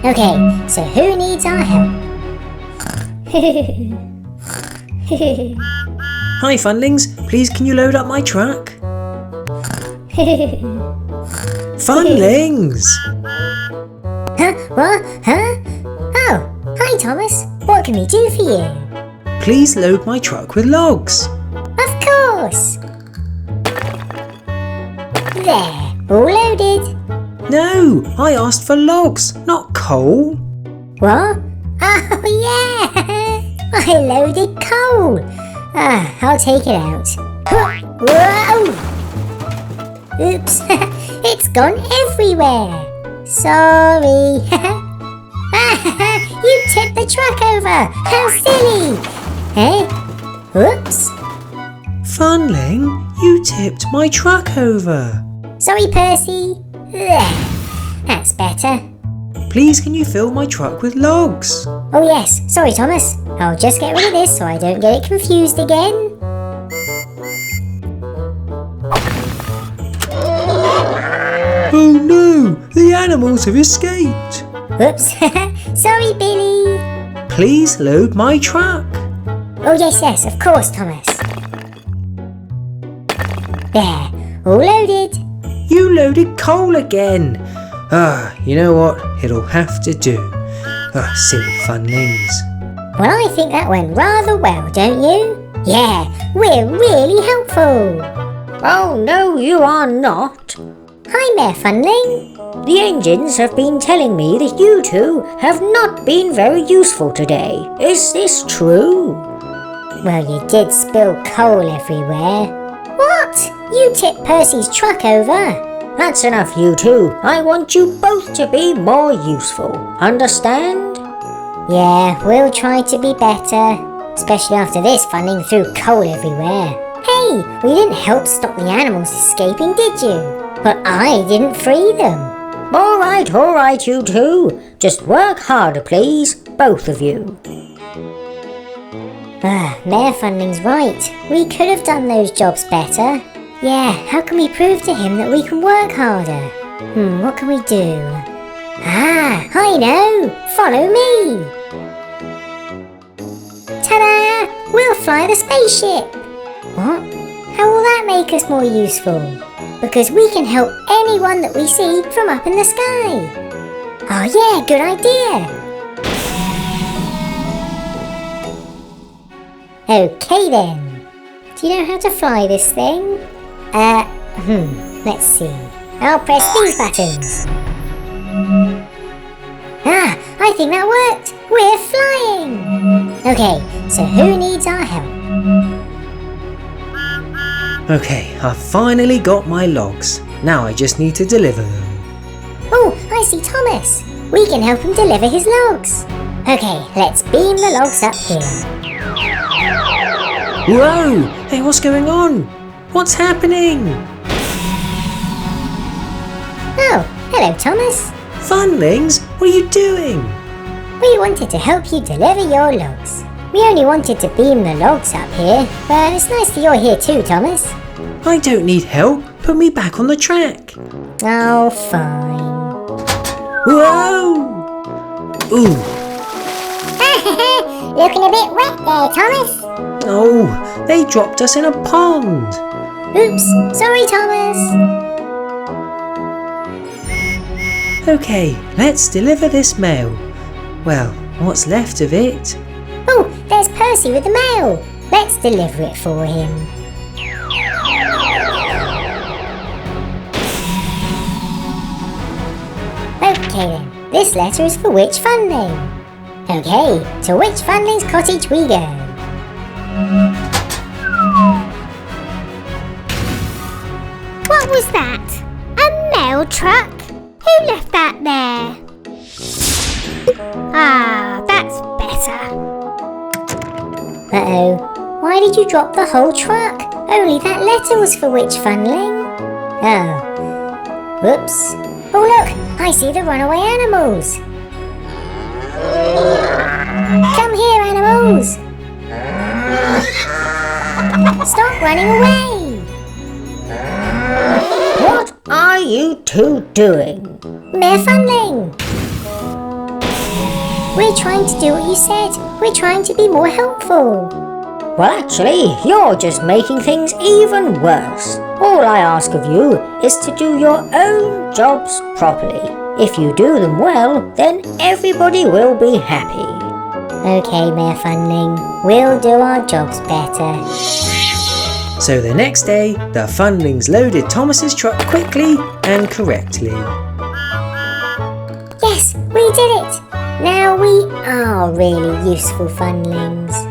Okay, so who needs our help? Hi Funlings, please can you load up my truck? Funlings! Huh? What? Huh? Oh, hi Thomas. What can we do for you? Please load my truck with logs. Of course. There, all loaded. No, I asked for logs, not coal. What? Oh yeah! I loaded coal. I'll take it out. Whoa! Oops, it's gone everywhere. Sorry. You tipped the truck over. How silly. Hey? Oops. Funling, you tipped my truck over. Sorry, Percy. There. That's better. Please can you fill my truck with logs? Oh yes, sorry Thomas. I'll just get rid of this so I don't get it confused again. Oh no, the animals have escaped. Whoops. Sorry, Billy. Please load my truck. Oh yes, of course, Thomas. There, all loaded. You loaded coal again. You know what? It'll have to do. Silly Funlings. Well, I think that went rather well, don't you? Yeah, we're really helpful. Oh no, you are not. Hi, Mayor Funling. The engines have been telling me that you two have not been very useful today. Is this true? Well, you did spill coal everywhere. What? You tipped Percy's truck over? That's enough, you two. I want you both to be more useful. Understand? Yeah, we'll try to be better. Especially after this Funling threw coal everywhere. Hey, we didn't help stop the animals escaping, did you? But I didn't free them. All right, you two. Just work harder, please, both of you. Mayor Funling's right. We could have done those jobs better. Yeah, how can we prove to him that we can work harder? What can we do? I know! Follow me! Ta-da! We'll fly the spaceship! What? How will that make us more useful? Because we can help anyone that we see from up in the sky. Oh yeah, good idea! Okay then. Do you know how to fly this thing? Let's see. I'll press these buttons. I think that worked! We're flying! Okay, so who needs our help? Okay, I've finally got my logs. Now I just need to deliver them. Oh, I see Thomas. We can help him deliver his logs. Okay, let's beam the logs up here. Whoa! Hey, what's going on? What's happening? Oh, hello Thomas. Funlings, what are you doing? We wanted to help you deliver your logs. We only wanted to beam the logs up here, but it's nice that you're here too, Thomas. I don't need help. Put me back on the track. Oh, fine. Whoa! Ooh. Looking a bit wet there, Thomas. Oh, they dropped us in a pond. Oops, sorry, Thomas. Okay, let's deliver this mail. Well, what's left of it? Oh, there's Percy with the mail. Let's deliver it for him. Okay then, this letter is for which Funling? Okay, to which Funling's cottage we go? What was that? A mail truck? Who left that there? That's better. Uh-oh, why did you drop the whole truck? Only that letter was for which Funling? Oh, whoops. Oh look, I see the runaway animals. Come here, animals. Stop running away. What are you two doing? Mayor Funling. We're trying to do what you said. We're trying to be more helpful. Well, actually, you're just making things even worse. All I ask of you is to do your own jobs properly. If you do them well, then everybody will be happy. Okay, Mayor Funling, we'll do our jobs better. So the next day, the Funlings loaded Thomas's truck quickly and correctly. Yes, we did it! Now we are really useful Funlings.